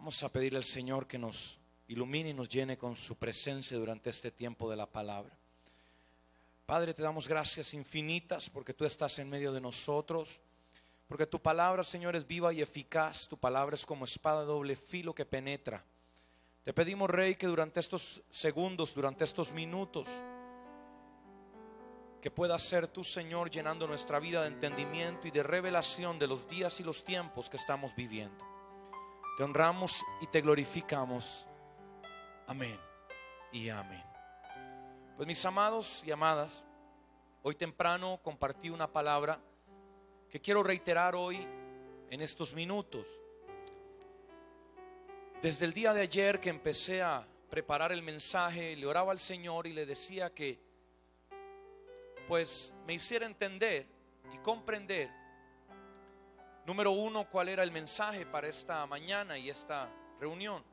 Vamos a pedirle al Señor que nos ilumine y nos llene con su presencia durante este tiempo de la palabra. Padre, te damos gracias infinitas porque tú estás en medio de nosotros, porque tu palabra, Señor, es viva y eficaz. Tu palabra es como espada de doble filo que penetra. Te pedimos, Rey, que durante estos segundos, durante estos minutos, que puedas ser tú, Señor, llenando nuestra vida de entendimiento y de revelación de los días y los tiempos que estamos viviendo. Te honramos y te glorificamos. Amén y amén. Pues mis amados y amadas, hoy temprano compartí una palabra que quiero reiterar hoy en estos minutos. Desde el día de ayer que empecé a preparar el mensaje, le oraba al Señor y le decía que pues me hiciera entender y comprender, número uno, cuál era el mensaje para esta mañana y esta reunión,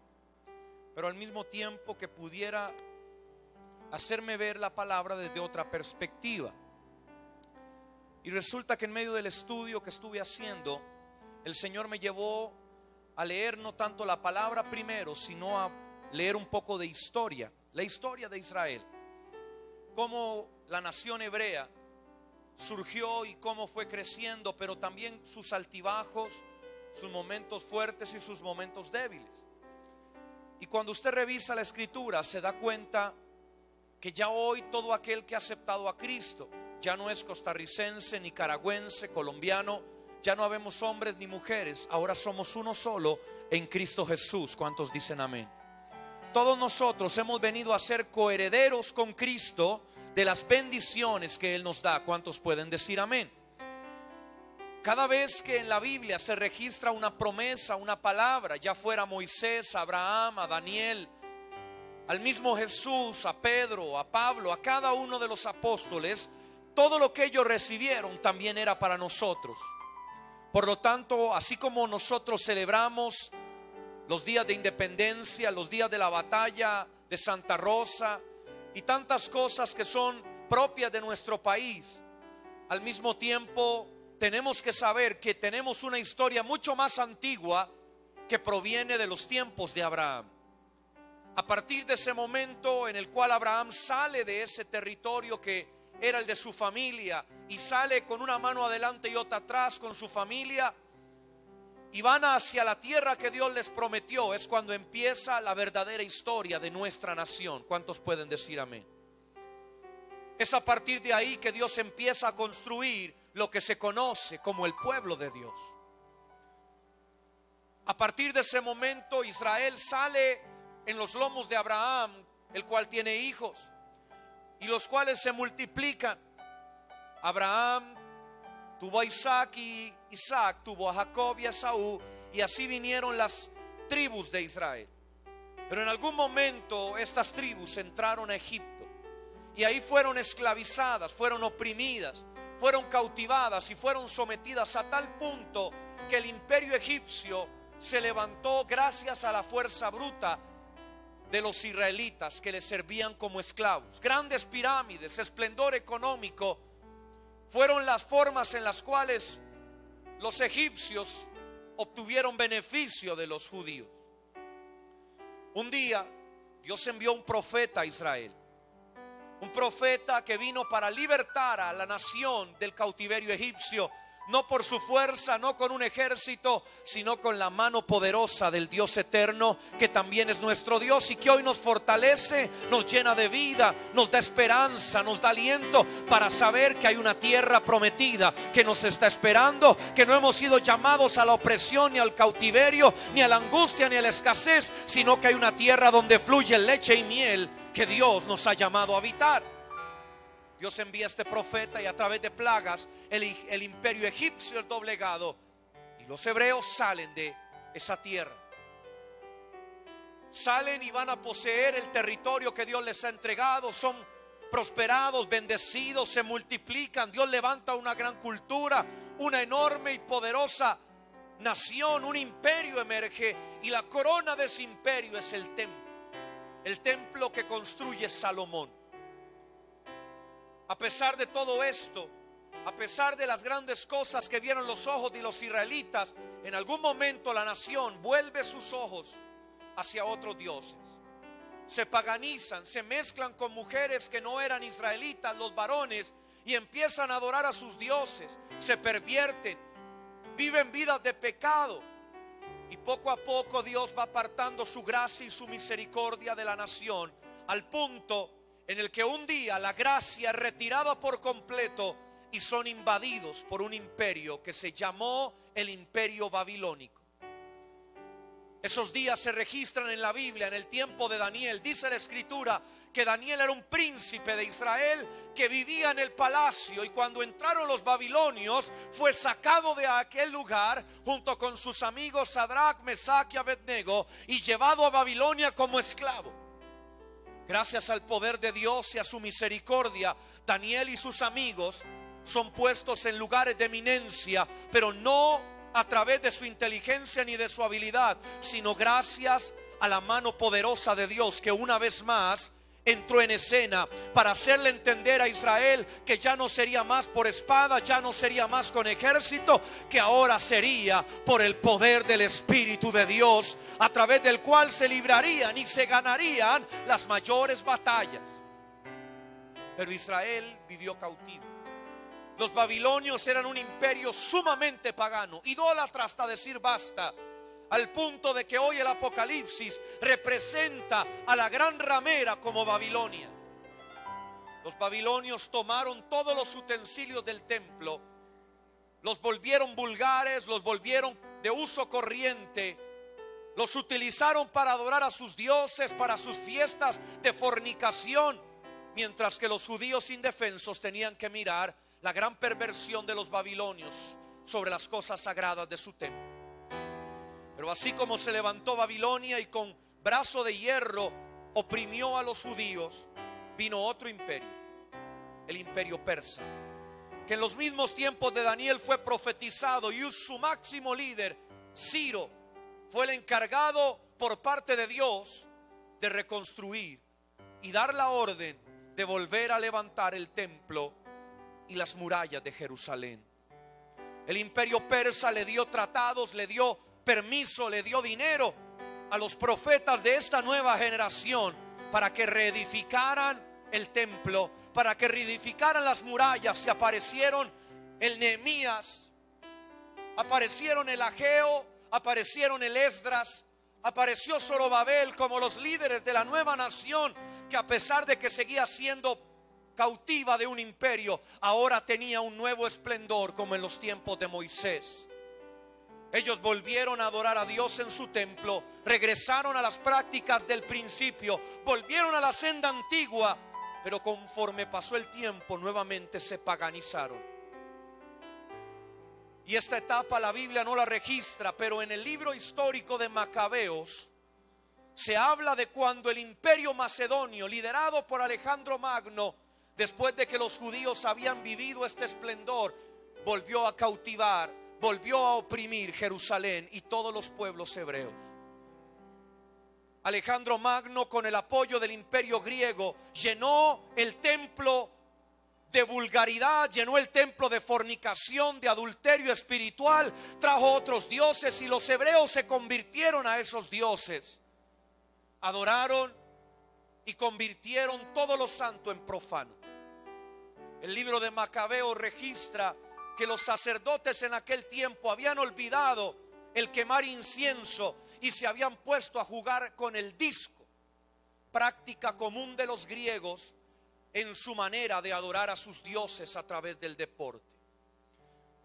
pero al mismo tiempo que pudiera hacerme ver la palabra desde otra perspectiva. Y resulta que en medio del estudio que estuve haciendo, el Señor me llevó a leer no tanto la palabra primero, sino a leer un poco de historia, la historia de Israel, cómo la nación hebrea surgió y cómo fue creciendo, pero también sus altibajos, sus momentos fuertes y sus momentos débiles. Y cuando usted revisa la escritura, se da cuenta que ya hoy todo aquel que ha aceptado a Cristo ya no es costarricense, nicaragüense, colombiano, ya no habemos hombres ni mujeres, ahora somos uno solo en Cristo Jesús. ¿Cuántos dicen amén? Todos nosotros hemos venido a ser coherederos con Cristo de las bendiciones que Él nos da. ¿Cuántos pueden decir amén? Cada vez que en la Biblia se registra una promesa, una palabra, ya fuera a Moisés, a Abraham, a Daniel, al mismo Jesús, a Pedro, a Pablo, a cada uno de los apóstoles, todo lo que ellos recibieron también era para nosotros. Por lo tanto, así como nosotros celebramos los días de independencia, los días de la batalla de Santa Rosa y tantas cosas que son propias de nuestro país, al mismo tiempo tenemos que saber que tenemos una historia mucho más antigua que proviene de los tiempos de Abraham. A partir de ese momento en el cual Abraham sale de ese territorio que era el de su familia y sale con una mano adelante y otra atrás con su familia y van hacia la tierra que Dios les prometió, es cuando empieza la verdadera historia de nuestra nación. ¿Cuántos pueden decir amén? Es a partir de ahí que Dios empieza a construir lo que se conoce como el pueblo de Dios. A partir de ese momento Israel sale en los lomos de Abraham, el cual tiene hijos y los cuales se multiplican. Abraham tuvo a Isaac y Isaac tuvo a Jacob y a Esaú, y así vinieron las tribus de Israel. Pero en algún momento estas tribus entraron a Egipto y ahí fueron esclavizadas, fueron oprimidas, fueron cautivadas y fueron sometidas a tal punto que el imperio egipcio se levantó gracias a la fuerza bruta de los israelitas que les servían como esclavos. Grandes pirámides, esplendor económico, fueron las formas en las cuales los egipcios obtuvieron beneficio de los judíos. Un día Dios envió un profeta a Israel, un profeta que vino para libertar a la nación del cautiverio egipcio, no por su fuerza, no con un ejército, sino con la mano poderosa del Dios eterno, que también es nuestro Dios y que hoy nos fortalece, nos llena de vida, nos da esperanza, nos da aliento para saber que hay una tierra prometida que nos está esperando, que no hemos sido llamados a la opresión ni al cautiverio, ni a la angustia ni a la escasez, sino que hay una tierra donde fluye leche y miel que Dios nos ha llamado a habitar. Dios envía a este profeta y a través de plagas el imperio egipcio es doblegado y los hebreos salen de esa tierra. Salen y van a poseer el territorio que Dios les ha entregado, son prosperados, bendecidos, se multiplican. Dios levanta una gran cultura, una enorme y poderosa nación, un imperio emerge y la corona de ese imperio es el templo que construye Salomón. A pesar de todo esto, A pesar de las grandes cosas que vieron los ojos de los israelitas, en algún momento la nación vuelve sus ojos hacia otros dioses. Se paganizan, se mezclan con mujeres que no eran israelitas, los varones, y empiezan a adorar a sus dioses. Se pervierten, viven vidas de pecado, y poco a poco Dios va apartando su gracia y su misericordia de la nación, al punto en el que un día la gracia es retirada por completo y son invadidos por un imperio que se llamó el Imperio Babilónico. Esos días se registran en la Biblia, en el tiempo de Daniel. Dice la Escritura que Daniel era un príncipe de Israel que vivía en el palacio, y cuando entraron los babilonios fue sacado de aquel lugar junto con sus amigos Sadrach, Mesach y Abednego y llevado a Babilonia como esclavo. Gracias al poder de Dios y a su misericordia, Daniel y sus amigos son puestos en lugares de eminencia, pero no a través de su inteligencia ni de su habilidad, sino gracias a la mano poderosa de Dios, que una vez más entró en escena para hacerle entender a Israel que ya no sería más por espada, ya no sería más con ejército, que ahora sería por el poder del Espíritu de Dios, a través del cual se librarían y se ganarían las mayores batallas. Pero Israel vivió cautivo. Los babilonios eran un imperio sumamente pagano, idólatra hasta decir basta, al punto de que hoy el Apocalipsis representa a la gran ramera como Babilonia. Los babilonios tomaron todos los utensilios del templo, los volvieron vulgares, los volvieron de uso corriente, los utilizaron para adorar a sus dioses, para sus fiestas de fornicación, mientras que los judíos indefensos tenían que mirar la gran perversión de los babilonios sobre las cosas sagradas de su templo. Pero así como se levantó Babilonia y con brazo de hierro oprimió a los judíos, vino otro imperio, el imperio persa, que en los mismos tiempos de Daniel fue profetizado, y su máximo líder, Ciro, fue el encargado por parte de Dios de reconstruir y dar la orden de volver a levantar el templo y las murallas de Jerusalén. El imperio persa le dio tratados, le dio permiso, le dio dinero a los profetas de esta nueva generación para que reedificaran el templo, para que reedificaran las murallas. Y aparecieron el Nehemías, aparecieron el Ageo, aparecieron el Esdras, apareció Zorobabel como los líderes de la nueva nación, que a pesar de que seguía siendo cautiva de un imperio, ahora tenía un nuevo esplendor como en los tiempos de Moisés. Ellos volvieron a adorar a Dios en su templo, regresaron a las prácticas del principio, volvieron a la senda antigua, pero conforme pasó el tiempo nuevamente se paganizaron. Y esta etapa la Biblia no la registra, pero en el libro histórico de Macabeos se habla de cuando el imperio macedonio, liderado por Alejandro Magno, después de que los judíos habían vivido este esplendor, volvió a cautivar, volvió a oprimir Jerusalén y todos los pueblos hebreos. Alejandro Magno, con el apoyo del imperio griego, llenó el templo de vulgaridad, llenó el templo de fornicación, de adulterio espiritual, trajo otros dioses y los hebreos se convirtieron a esos dioses. Adoraron y convirtieron todo lo santo en profano. El libro de Macabeos registra que los sacerdotes en aquel tiempo habían olvidado el quemar incienso y se habían puesto a jugar con el disco, práctica común de los griegos en su manera de adorar a sus dioses a través del deporte.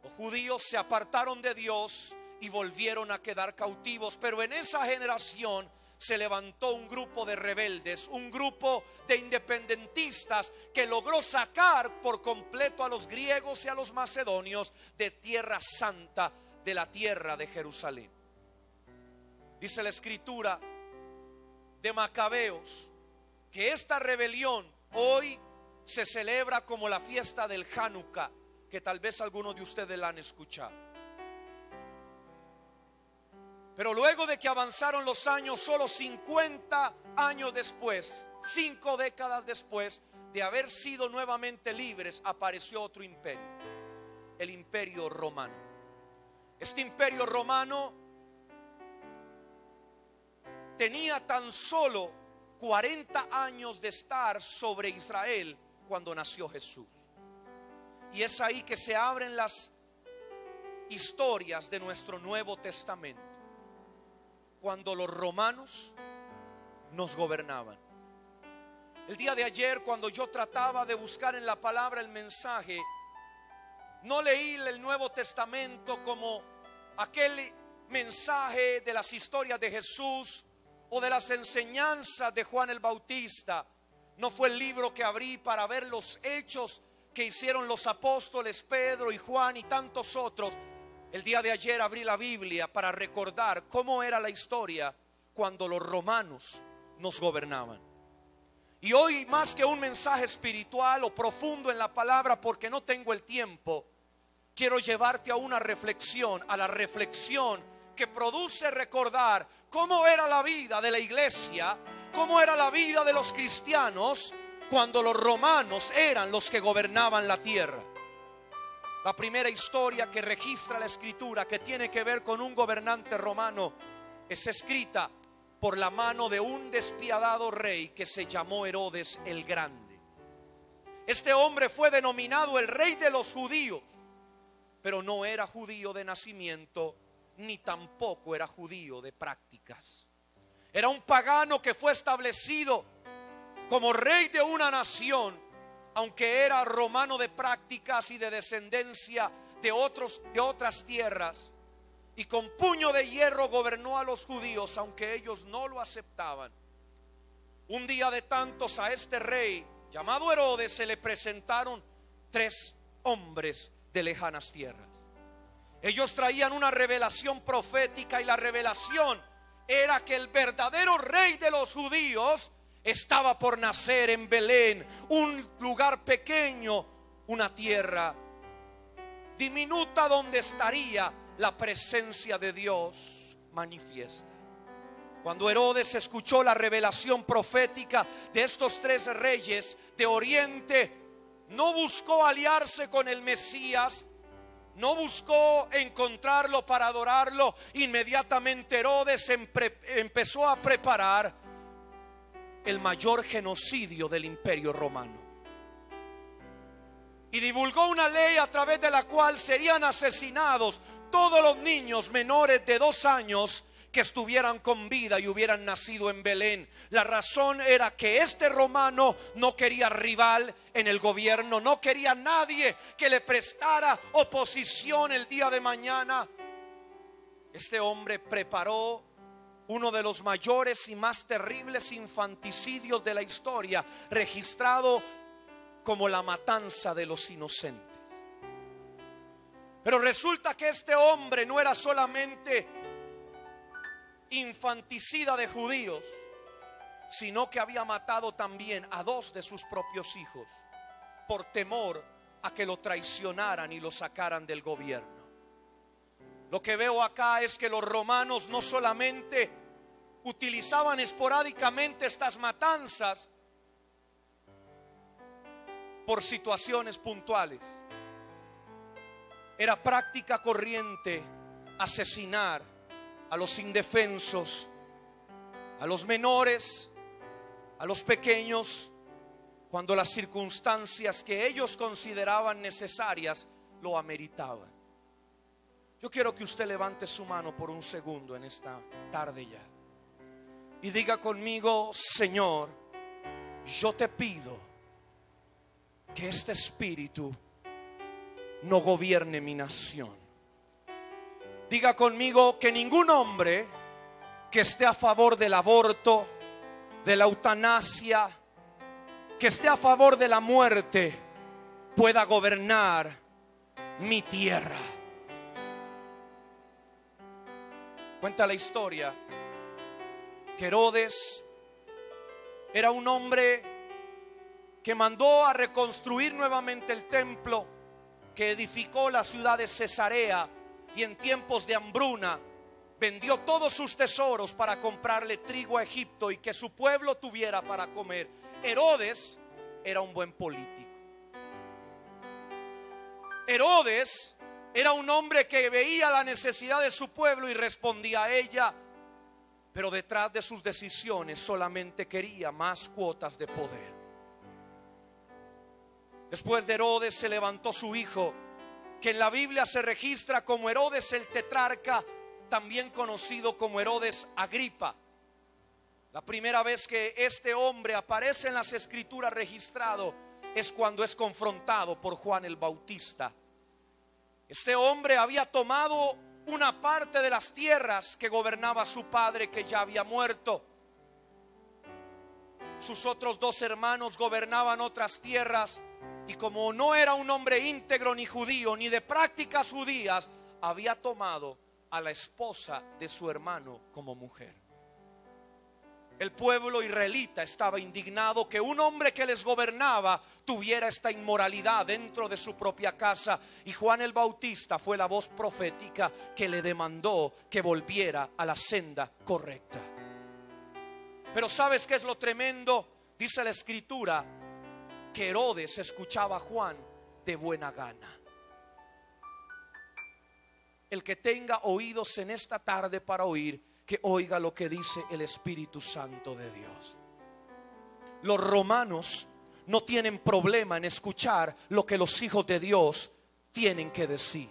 Los judíos se apartaron de Dios y volvieron a quedar cautivos, pero en esa generación se levantó un grupo de rebeldes, un grupo de independentistas que logró sacar por completo a los griegos y a los macedonios de Tierra Santa, de la tierra de Jerusalén. Dice la Escritura de Macabeos que esta rebelión hoy se celebra como la fiesta del Hanukkah, que tal vez algunos de ustedes la han escuchado. Pero luego de que avanzaron los años, solo 50 años después, 5 décadas después de haber sido nuevamente libres, apareció otro imperio. el imperio romano. Este imperio romano tenía tan solo 40 años de estar sobre Israel cuando nació Jesús. Y es ahí que se abren las historias de nuestro Nuevo Testamento, cuando los romanos nos gobernaban. El día de ayer, cuando yo trataba de buscar en la palabra el mensaje, no leí el Nuevo Testamento como aquel mensaje de las historias de Jesús o de las enseñanzas de Juan el Bautista. No fue el libro que abrí para ver los hechos que hicieron los apóstoles Pedro y Juan y tantos otros. El día de ayer abrí la Biblia para recordar cómo era la historia cuando los romanos nos gobernaban. Y hoy, más que un mensaje espiritual o profundo en la palabra, porque no tengo el tiempo, quiero llevarte a una reflexión, a la reflexión que produce recordar cómo era la vida de la iglesia, cómo era la vida de los cristianos cuando los romanos eran los que gobernaban la tierra. La primera historia que registra la escritura que tiene que ver con un gobernante romano es escrita por la mano de un despiadado rey que se llamó Herodes el Grande. Este hombre fue denominado el rey de los judíos, pero no era judío de nacimiento, ni tampoco era judío de prácticas. Era un pagano que fue establecido como rey de una nación, aunque era romano de prácticas y de descendencia de otras tierras. Y con puño de hierro gobernó a los judíos, aunque ellos no lo aceptaban. Un día de tantos, a este rey llamado Herodes se le presentaron 3 hombres de lejanas tierras. Ellos traían una revelación profética, y la revelación era que el verdadero rey de los judíos estaba por nacer en Belén, un lugar pequeño, una tierra diminuta donde estaría la presencia de Dios manifiesta. Cuando Herodes escuchó la revelación profética de estos 3 reyes de Oriente, no buscó aliarse con el Mesías, no buscó encontrarlo para adorarlo. Inmediatamente Herodes empezó a preparar el mayor genocidio del imperio romano. Y divulgó una ley a través de la cual serían asesinados todos los niños menores de 2 años que estuvieran con vida y hubieran nacido en Belén. La razón era que este romano no quería rival en el gobierno, no quería nadie que le prestara oposición el día de mañana. Este hombre preparó uno de los mayores y más terribles infanticidios de la historia, registrado como la matanza de los inocentes. Pero resulta que este hombre no era solamente infanticida de judíos, sino que había matado también a 2 de sus propios hijos por temor a que lo traicionaran y lo sacaran del gobierno. Lo que veo acá es que los romanos no solamente utilizaban esporádicamente estas matanzas por situaciones puntuales. Era práctica corriente asesinar a los indefensos, a los menores, a los pequeños, cuando las circunstancias que ellos consideraban necesarias lo ameritaban. Yo quiero que usted levante su mano por un segundo en esta tarde ya y diga conmigo: Señor, yo te pido que este espíritu no gobierne mi nación. Diga conmigo que ningún hombre que esté a favor del aborto, de la eutanasia, que esté a favor de la muerte, pueda gobernar mi tierra. Cuenta la historia que Herodes era un hombre que mandó a reconstruir nuevamente el templo, que edificó la ciudad de Cesarea, y en tiempos de hambruna vendió todos sus tesoros para comprarle trigo a Egipto y que su pueblo tuviera para comer. Herodes era un buen político. Herodes era un hombre que veía la necesidad de su pueblo y respondía a ella, pero detrás de sus decisiones solamente quería más cuotas de poder. Después de Herodes se levantó su hijo, que en la Biblia se registra como Herodes el tetrarca, también conocido como Herodes Agripa. La primera vez que este hombre aparece en las escrituras registrado es cuando es confrontado por Juan el Bautista. Este hombre había tomado una parte de las tierras que gobernaba su padre, que ya había muerto. Sus otros dos hermanos gobernaban otras tierras, y como no era un hombre íntegro ni judío ni de prácticas judías, había tomado a la esposa de su hermano como mujer. El pueblo israelita estaba indignado que un hombre que les gobernaba tuviera esta inmoralidad dentro de su propia casa, y Juan el Bautista fue la voz profética que le demandó que volviera a la senda correcta. Pero ¿sabes qué es lo tremendo? Dice la escritura que Herodes escuchaba a Juan de buena gana. El que tenga oídos en esta tarde para oír, que oiga lo que dice el Espíritu Santo de Dios. Los romanos no tienen problema en escuchar lo que los hijos de Dios tienen que decir.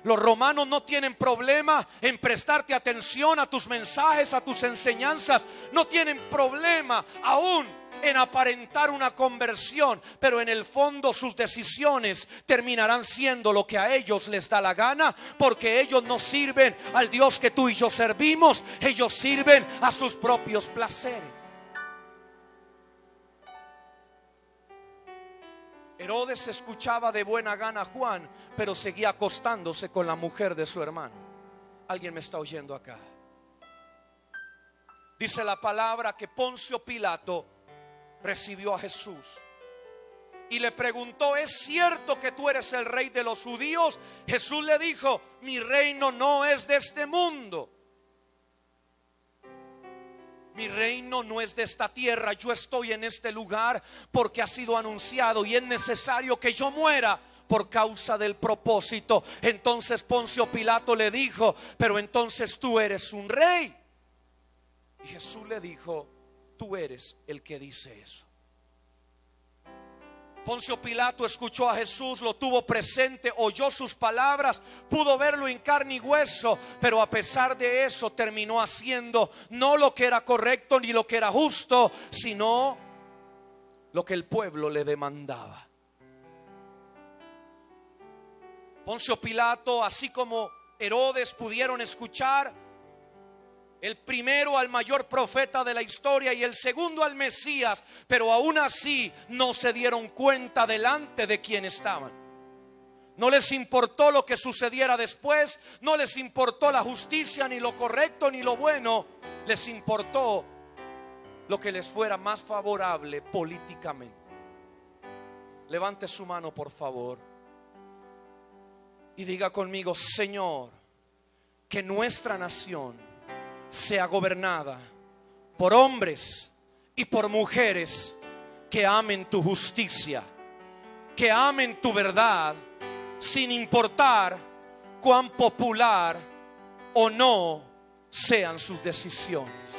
Los romanos no tienen problema en prestarte atención a tus mensajes, a tus enseñanzas. No tienen problema aún en aparentar una conversión, pero en el fondo sus decisiones terminarán siendo lo que a ellos les da la gana, porque ellos no sirven al Dios que tú y yo servimos. Ellos sirven a sus propios placeres. Herodes escuchaba de buena gana a Juan, pero seguía acostándose con la mujer de su hermano. ¿Alguien me está oyendo acá? Dice la palabra que Poncio Pilato recibió a Jesús y le preguntó: ¿es cierto que tú eres el rey de los judíos? Jesús le dijo: mi reino no es de este mundo. Mi reino no es de esta tierra. Yo estoy en este lugar porque ha sido anunciado y es necesario que yo muera por causa del propósito. Entonces Poncio Pilato le dijo: pero entonces tú eres un rey. Y Jesús le dijo: tú eres el que dice eso. Poncio Pilato escuchó a Jesús, lo tuvo presente, oyó sus palabras, pudo verlo en carne y hueso, pero a pesar de eso terminó haciendo no lo que era correcto ni lo que era justo, sino lo que el pueblo le demandaba. Poncio Pilato, así como Herodes, pudieron escuchar el primero al mayor profeta de la historia y el segundo al Mesías, pero aún así no se dieron cuenta delante de quién estaban. No les importó lo que sucediera después, no les importó la justicia, ni lo correcto, ni lo bueno. Les importó lo que les fuera más favorable políticamente. Levante su mano, por favor, y diga conmigo: Señor, que nuestra nación sea gobernada por hombres y por mujeres que amen tu justicia, que amen tu verdad, sin importar cuán popular o no sean sus decisiones.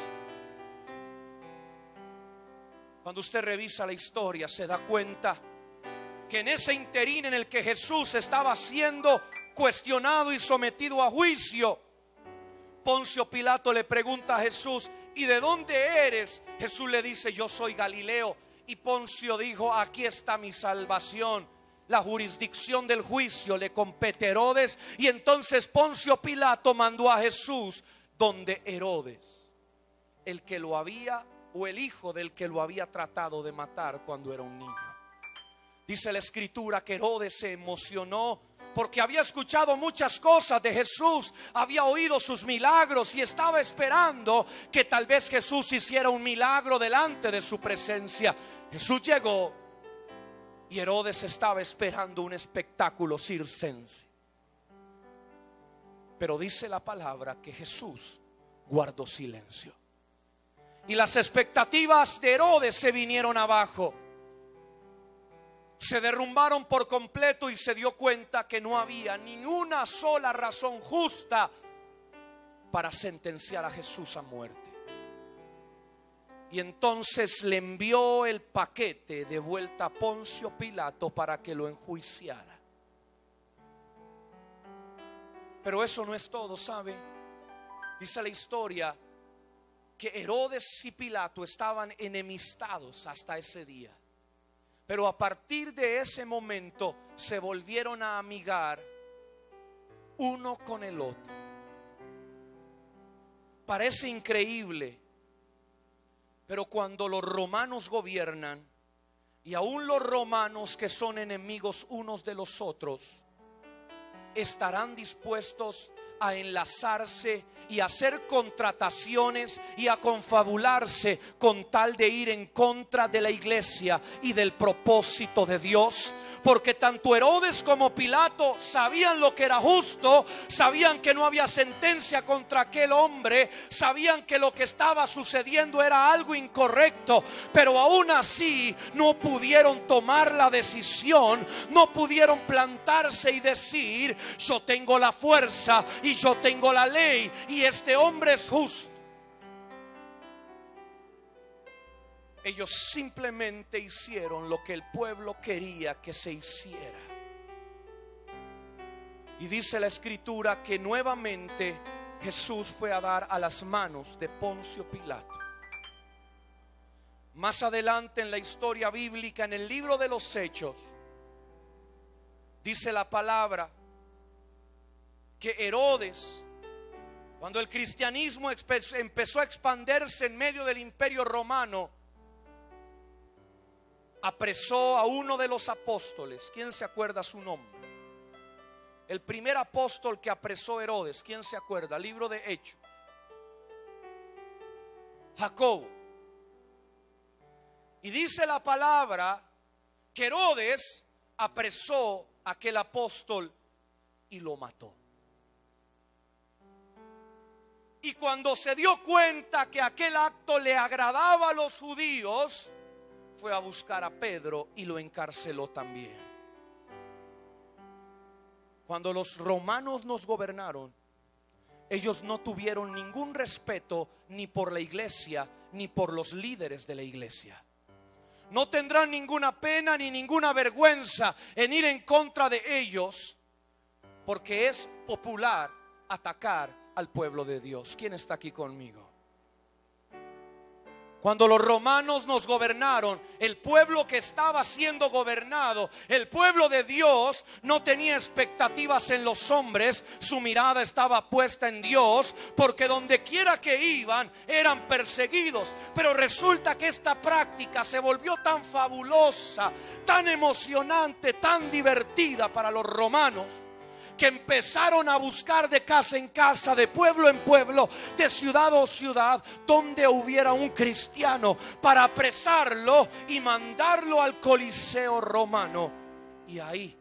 Cuando usted revisa la historia, se da cuenta que en ese interín en el que Jesús estaba siendo cuestionado y sometido a juicio, Poncio Pilato le pregunta a Jesús: ¿y de dónde eres? Jesús le dice: yo soy Galileo. Y Poncio dijo: aquí está mi salvación. La jurisdicción del juicio le compete a Herodes. Y entonces Poncio Pilato mandó a Jesús donde Herodes, el que lo había, o el hijo del que lo había tratado de matar cuando era un niño. Dice la escritura que Herodes se emocionó porque había escuchado muchas cosas de Jesús, había oído sus milagros y estaba esperando que tal vez Jesús hiciera un milagro delante de su presencia. Jesús llegó y Herodes estaba esperando un espectáculo circense. Pero dice la palabra que Jesús guardó silencio. Y las expectativas de Herodes se vinieron abajo. se derrumbaron por completo y se dio cuenta que no había ni una sola razón justa para sentenciar a Jesús a muerte. Y entonces le envió el paquete de vuelta a Poncio Pilato para que lo enjuiciara. Pero eso no es todo, ¿sabe? Dice la historia que Herodes y Pilato estaban enemistados hasta ese día. Pero a partir de ese momento se volvieron a amigar uno con el otro. Parece increíble, pero cuando los romanos gobiernan, y aún los romanos que son enemigos unos de los otros, estarán dispuestos a enlazarse y a hacer contrataciones y a confabularse con tal de ir en contra de la iglesia y del propósito de Dios. Porque tanto Herodes como Pilato sabían lo que era justo, sabían que no había sentencia contra aquel hombre, sabían que lo que estaba sucediendo era algo incorrecto, pero aún así no pudieron tomar la decisión, no pudieron plantarse y decir: yo tengo la fuerza y yo tengo la ley y este hombre es justo. Ellos simplemente hicieron lo que el pueblo quería que se hiciera. Y dice la escritura que nuevamente Jesús fue a dar a las manos de Poncio Pilato. Más adelante en la historia bíblica, en el libro de los Hechos, dice la palabra que Herodes, cuando el cristianismo empezó a expandirse en medio del imperio romano, apresó a uno de los apóstoles. ¿Quién se acuerda su nombre? El primer apóstol que apresó Herodes, ¿quién se acuerda? Libro de Hechos. Jacobo. Y dice la palabra que Herodes apresó a aquel apóstol y lo mató. Y cuando se dio cuenta que aquel acto le agradaba a los judíos, fue a buscar a Pedro y lo encarceló también. Cuando los romanos nos gobernaron, ellos no tuvieron ningún respeto ni por la iglesia ni por los líderes de la iglesia. No tendrán ninguna pena ni ninguna vergüenza en ir en contra de ellos, porque es popular atacar al pueblo de Dios. ¿Quién está aquí conmigo? Cuando los romanos nos gobernaron, el pueblo que estaba siendo gobernado, el pueblo de Dios, no tenía expectativas en los hombres. Su mirada estaba puesta en Dios, porque donde quiera que iban eran perseguidos. Pero resulta que esta práctica se volvió tan fabulosa, tan emocionante, tan divertida para los romanos, que empezaron a buscar de casa en casa, de pueblo en pueblo, de ciudad a ciudad, donde hubiera un cristiano, para apresarlo y mandarlo al Coliseo romano, y ahí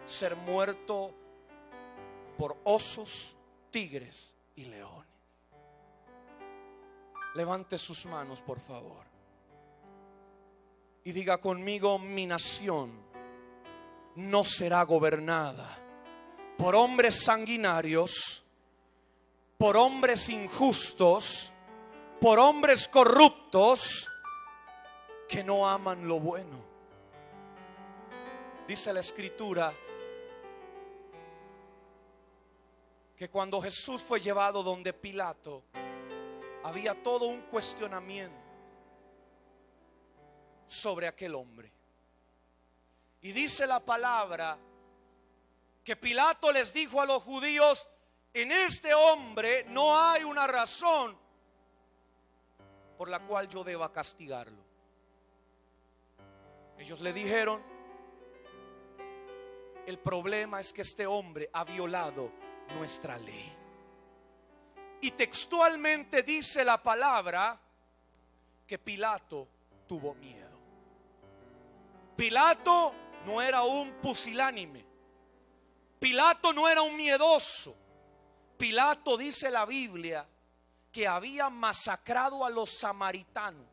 ser muerto por osos, tigres y leones. Levante sus manos, por favor, y diga conmigo: mi nación no será gobernada por hombres sanguinarios, por hombres injustos, por hombres corruptos que no aman lo bueno. Dice la escritura que cuando Jesús fue llevado donde Pilato, había todo un cuestionamiento sobre aquel hombre. Y dice la palabra que Pilato les dijo a los judíos: en este hombre no hay una razón por la cual yo deba castigarlo. Ellos le dijeron: el problema es que este hombre ha violado nuestra ley. Y textualmente dice la palabra que Pilato tuvo miedo. Pilato no era un pusilánime. Pilato no era un miedoso. Pilato, dice la Biblia, que había masacrado a los samaritanos.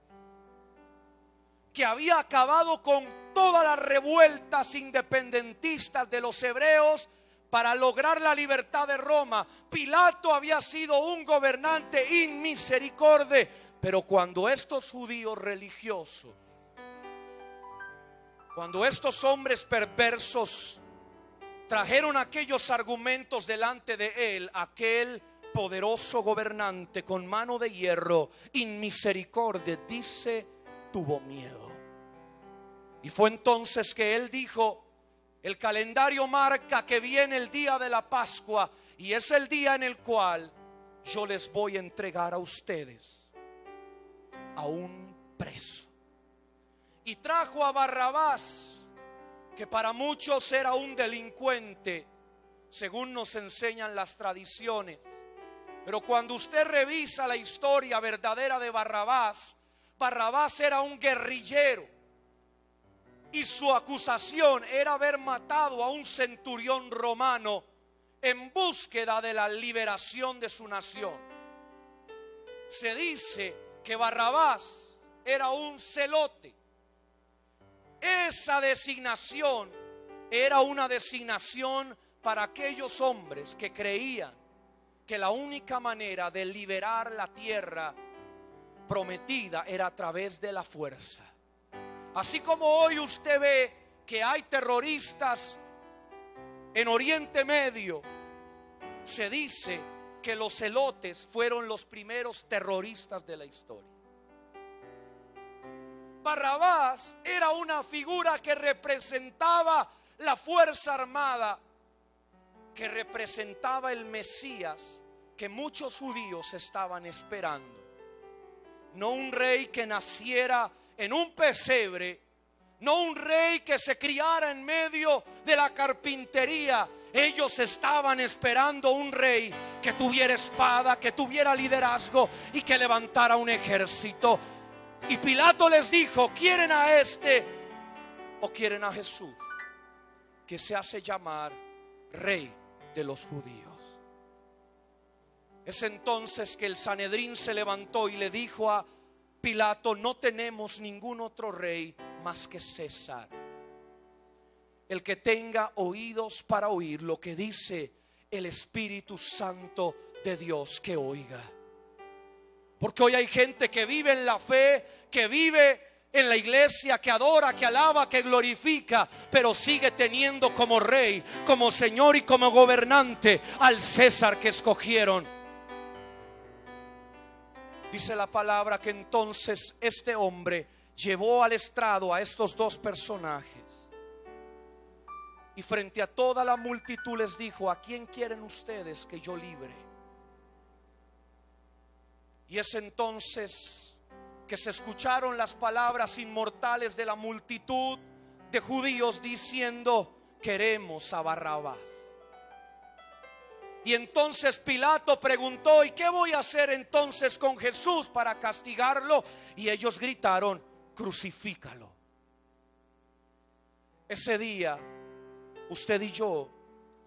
que había acabado con todas las revueltas independentistas de los hebreos para lograr la libertad de Roma. Pilato había sido un gobernante inmisericorde, pero cuando estos judíos religiosos, cuando estos hombres perversos trajeron aquellos argumentos delante de él, aquel poderoso gobernante con mano de hierro, inmisericordia, dice, tuvo miedo. Y fue entonces que él dijo: el calendario marca que viene el día de la Pascua, y es el día en el cual yo les voy a entregar a ustedes a un preso. Y trajo a Barrabás, que para muchos era un delincuente, según nos enseñan las tradiciones. Pero cuando usted revisa la historia verdadera de Barrabás, Barrabás era un guerrillero, y su acusación era haber matado a un centurión romano en búsqueda de la liberación de su nación. Se dice que Barrabás era un celote. Esa designación era una designación para aquellos hombres que creían que la única manera de liberar la tierra prometida era a través de la fuerza. Así como hoy usted ve que hay terroristas en Oriente Medio, se dice que los celotes fueron los primeros terroristas de la historia. Barrabás era una figura que representaba la fuerza armada, que representaba el Mesías que muchos judíos estaban esperando. No un rey que naciera en un pesebre, no un rey que se criara en medio de la carpintería. Ellos estaban esperando un rey que tuviera espada, que tuviera liderazgo y que levantara un ejército. Y Pilato les dijo: ¿quieren a este o quieren a Jesús, que se hace llamar Rey de los judíos? Es entonces que el Sanedrín se levantó y le dijo a Pilato: no tenemos ningún otro rey más que César. El que tenga oídos para oír lo que dice el Espíritu Santo de Dios, que oiga. Porque hoy hay gente que vive en la fe, que vive en la iglesia, que adora, que alaba, que glorifica, pero sigue teniendo como rey, como señor y como gobernante al César que escogieron. Dice la palabra que entonces este hombre llevó al estrado a estos dos personajes, y frente a toda la multitud les dijo: ¿a quién quieren ustedes que yo libre? Y es entonces que se escucharon las palabras inmortales de la multitud de judíos diciendo: queremos a Barrabás. Y entonces Pilato preguntó: ¿y qué voy a hacer entonces con Jesús para castigarlo? Y ellos gritaron: crucifícalo. Ese día usted y yo,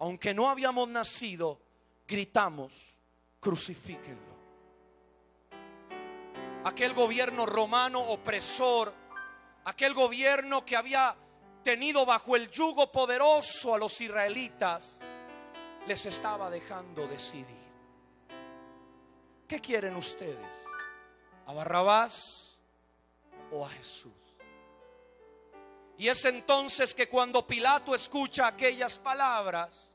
aunque no habíamos nacido, gritamos: crucifíquenlo. Aquel gobierno romano opresor, aquel gobierno que había tenido bajo el yugo poderoso a los israelitas, les estaba dejando decidir. ¿Qué quieren ustedes? ¿A Barrabás o a Jesús? Y es entonces que cuando Pilato escucha aquellas palabras,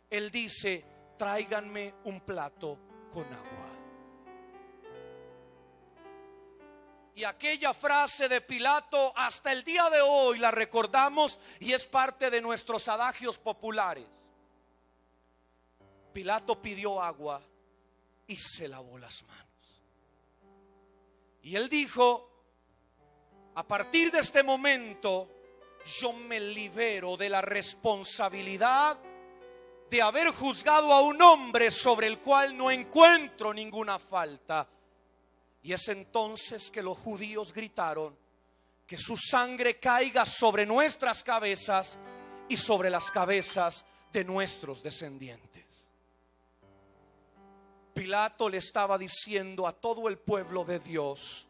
él dice: tráiganme un plato con agua. Y aquella frase de Pilato hasta el día de hoy la recordamos y es parte de nuestros adagios populares. Pilato pidió agua y se lavó las manos. Y él dijo: a partir de este momento yo me libero de la responsabilidad de haber juzgado a un hombre sobre el cual no encuentro ninguna falta. Y es entonces que los judíos gritaron: que su sangre caiga sobre nuestras cabezas y sobre las cabezas de nuestros descendientes. Pilato le estaba diciendo a todo el pueblo de Dios: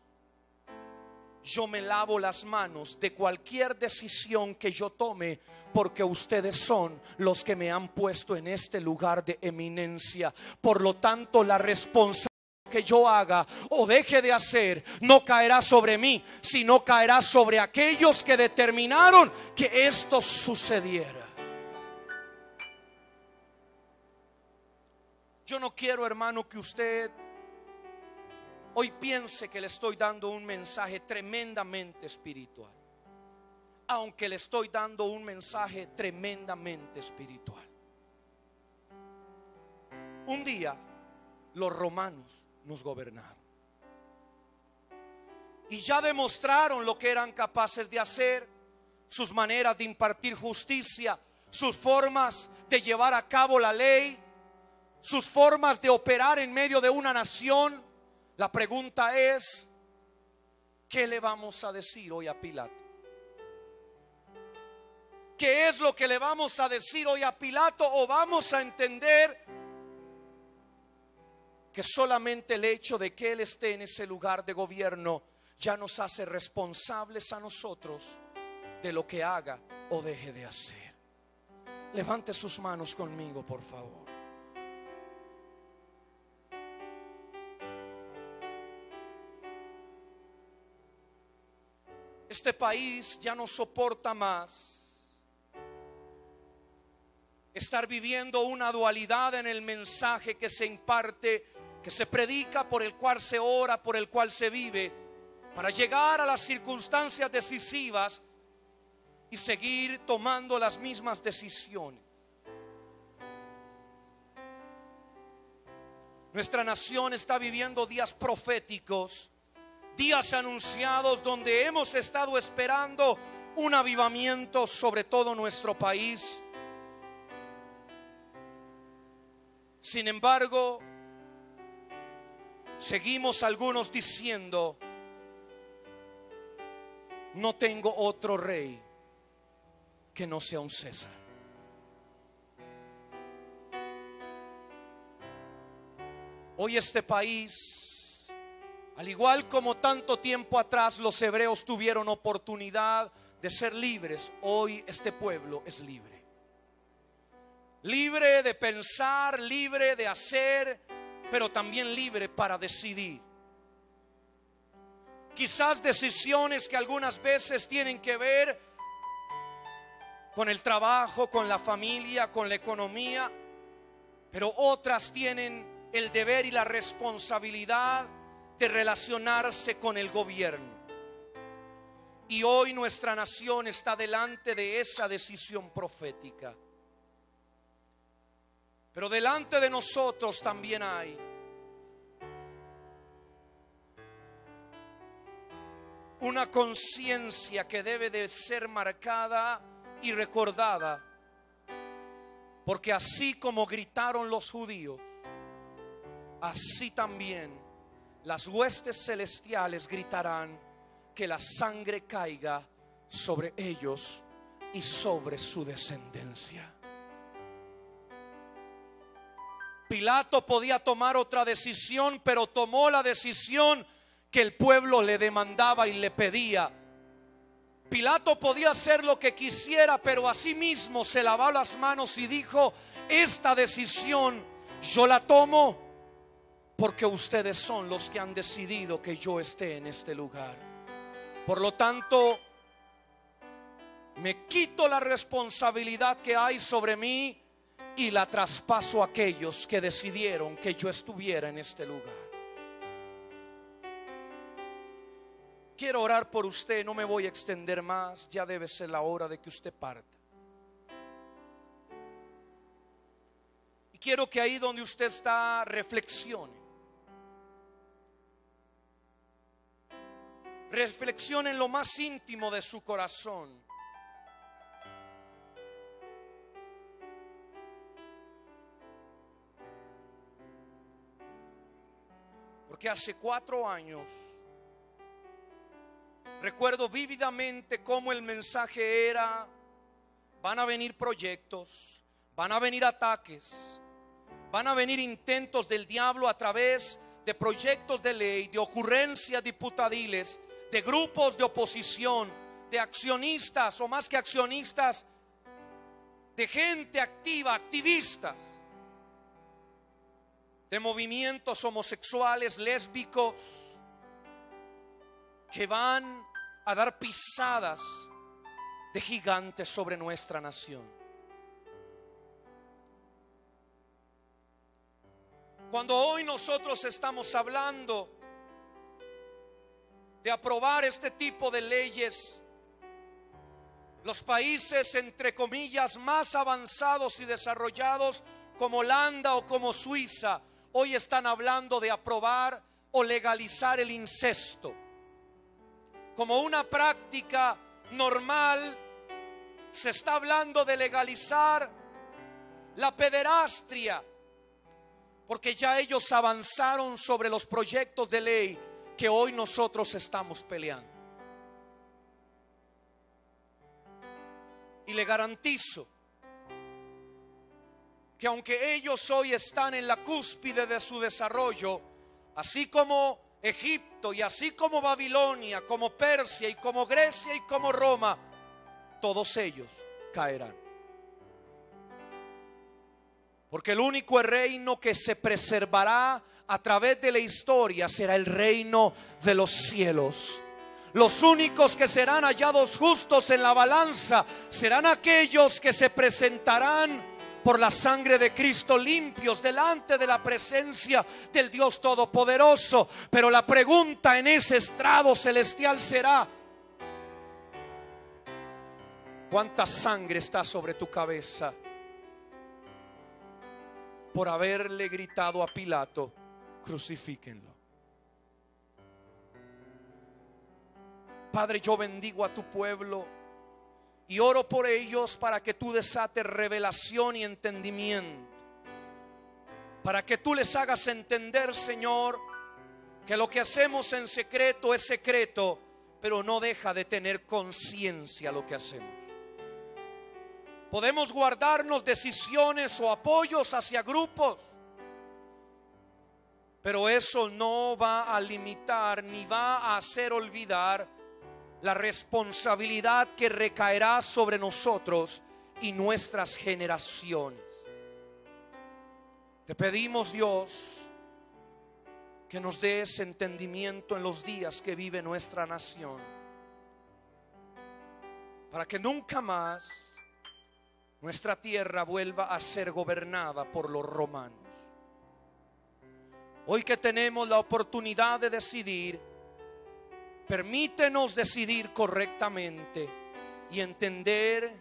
yo me lavo las manos de cualquier decisión que yo tome, porque ustedes son los que me han puesto en este lugar de eminencia. Por lo tanto, la responsabilidad que yo haga o deje de hacer no caerá sobre mí, sino caerá sobre aquellos que determinaron que esto sucediera. Yo no quiero, hermano, que usted hoy piense que le estoy dando un mensaje tremendamente espiritual, aunque le estoy dando un mensaje tremendamente espiritual. Un día los romanos nos gobernaron y ya demostraron lo que eran capaces de hacer, sus maneras de impartir justicia, sus formas de llevar a cabo la ley, sus formas de operar en medio de una nación. La pregunta es, ¿qué le vamos a decir hoy a Pilato? ¿Qué es lo que le vamos a decir hoy a Pilato? ¿O vamos a entender que solamente el hecho de que Él esté en ese lugar de gobierno ya nos hace responsables a nosotros de lo que haga o deje de hacer? Levante sus manos conmigo, por favor. Este país ya no soporta más estar viviendo una dualidad en el mensaje que se imparte, que se predica, por el cual se ora, por el cual se vive, para llegar a las circunstancias decisivas y seguir tomando las mismas decisiones. Nuestra nación está viviendo días proféticos, días anunciados, donde hemos estado esperando un avivamiento sobre todo nuestro país. Sin embargo, seguimos algunos diciendo: no tengo otro rey que no sea un César. Hoy este país, al igual como tanto tiempo atrás los hebreos tuvieron oportunidad de ser libres, hoy este pueblo es libre. Libre de pensar, libre de hacer, pero también libre para decidir. Quizás decisiones que algunas veces tienen que ver con el trabajo, con la familia, con la economía, pero otras tienen el deber y la responsabilidad de relacionarse con el gobierno. Y hoy nuestra nación está delante de esa decisión profética. Pero delante de nosotros también hay una conciencia que debe de ser marcada y recordada, porque así como gritaron los judíos, así también las huestes celestiales gritarán: que la sangre caiga sobre ellos y sobre su descendencia. Pilato podía tomar otra decisión, pero tomó la decisión que el pueblo le demandaba y le pedía. Pilato podía hacer lo que quisiera, pero asimismo se lavó las manos y dijo: esta decisión yo la tomo porque ustedes son los que han decidido que yo esté en este lugar. Por lo tanto, me quito la responsabilidad que hay sobre mí y la traspaso a aquellos que decidieron que yo estuviera en este lugar. Quiero orar por usted, no me voy a extender más, ya debe ser la hora de que usted parta. Y quiero que ahí donde usted está reflexione. Reflexione en lo más íntimo de su corazón. Porque hace 4 años recuerdo vívidamente cómo el mensaje era: van a venir proyectos, van a venir ataques, van a venir intentos del diablo a través de proyectos de ley, de ocurrencias diputadiles, de grupos de oposición, de accionistas o más que accionistas, de gente activa, activistas, de movimientos homosexuales, lésbicos, que van a dar pisadas de gigantes sobre nuestra nación. Cuando hoy nosotros estamos hablando de aprobar este tipo de leyes, los países entre comillas más avanzados y desarrollados como Holanda o como Suiza hoy están hablando de aprobar o legalizar el incesto como una práctica normal. Se está hablando de legalizar la pederastria, porque ya ellos avanzaron sobre los proyectos de ley que hoy nosotros estamos peleando. Y le garantizo que aunque ellos hoy están en la cúspide de su desarrollo, así como Egipto y así como Babilonia, como Persia y como Grecia y como Roma, todos ellos caerán. Porque el único reino que se preservará a través de la historia será el reino de los cielos. Los únicos que serán hallados justos en la balanza serán aquellos que se presentarán por la sangre de Cristo limpios delante de la presencia del Dios Todopoderoso. Pero la pregunta en ese estrado celestial será: ¿cuánta sangre está sobre tu cabeza por haberle gritado a Pilato, crucifíquenlo? Padre, yo bendigo a tu pueblo y oro por ellos para que tú desates revelación y entendimiento, para que tú les hagas entender, Señor, que lo que hacemos en secreto es secreto, pero no deja de tener conciencia lo que hacemos. Podemos guardarnos decisiones o apoyos hacia grupos, pero eso no va a limitar ni va a hacer olvidar la responsabilidad que recaerá sobre nosotros y nuestras generaciones. Te pedimos, Dios, que nos des entendimiento en los días que vive nuestra nación, para que nunca más nuestra tierra vuelva a ser gobernada por los romanos. Hoy que tenemos la oportunidad de decidir, permítenos decidir correctamente y entender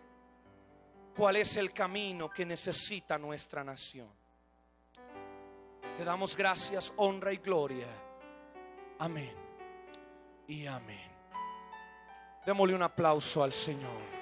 cuál es el camino que necesita nuestra nación. Te damos gracias, honra y gloria. Amén y amén. Démosle un aplauso al Señor.